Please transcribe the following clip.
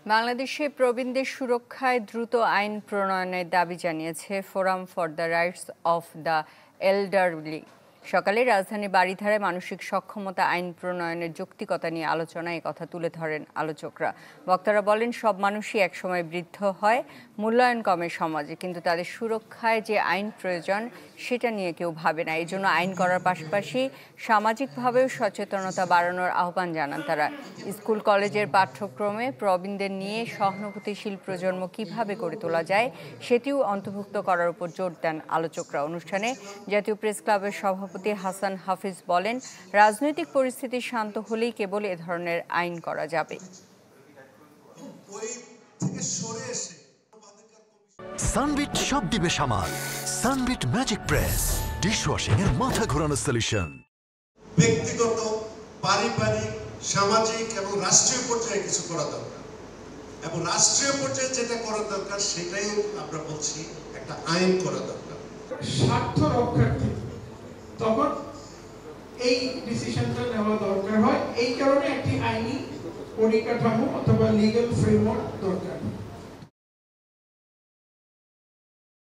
বাংলাদেশে প্রবীণদের সুরক্ষায় দ্রুত আইন প্রণয়নের দাবি জানিয়েছে forum for the rights of the elderly. সকালে রাজধানীর বারিধারায় মানসিক সক্ষমতা আইন প্রণয়নের যৌক্তিকতা নিয়ে আলোচনায় কথা তুলে ধরেন আলোচকরা। বক্তারা বলেন, সব মানুষই একসময় বৃদ্ধ হয়, মূল্যায়ন কমে সমাজে, কিন্তু তাদের সুরক্ষায় যে আইন প্রয়োজন সেটা নিয়ে কেউ ভাবে না। এই জন্য আইন করার পাশাপাশি সামাজিকভাবেও সচেতনতা বাড়ানোর আহ্বান জানান তারা। স্কুল কলেজের পাঠ্যক্রমে প্রবীণদের নিয়ে সহানুভূতিশীল প্রজন্ম কিভাবে গড়ে তোলা যায় সেটিও অন্তর্ভুক্ত করার উপর জোর দেন আলোচকরা। অনুষ্ঠানে জাতীয় প্রেস ক্লাবের সভাপতি হাসান হাফিজ বলেন, রাজনৈতিক পরিস্থিতি শান্ত হলেই কেবল এ ধরনের আইন করা যাবে। সানবিট সব দিবে সামাল। সানবিট ম্যাজিক প্রেস ডিশওয়াশিং এর মাথা ঘোরানো সলিউশন। ব্যক্তিগত, পারিবারিক, সামাজিক এবং রাষ্ট্রীয় পর্যায়ে কিছু করা দরকার, এবং রাষ্ট্রীয় পর্যায়ে যেটা করা দরকার সেটাই আমরা বলছি একটা আইন করা দরকার স্বার্থ রক্ষার্থে। তখন এই ডিসিশনটা নেওয়া দরকার হয়। এই কারণে একটি আইনি পরিকাঠামো অথবা লিগ্যাল ফ্রেমওয়ার্ক দরকার।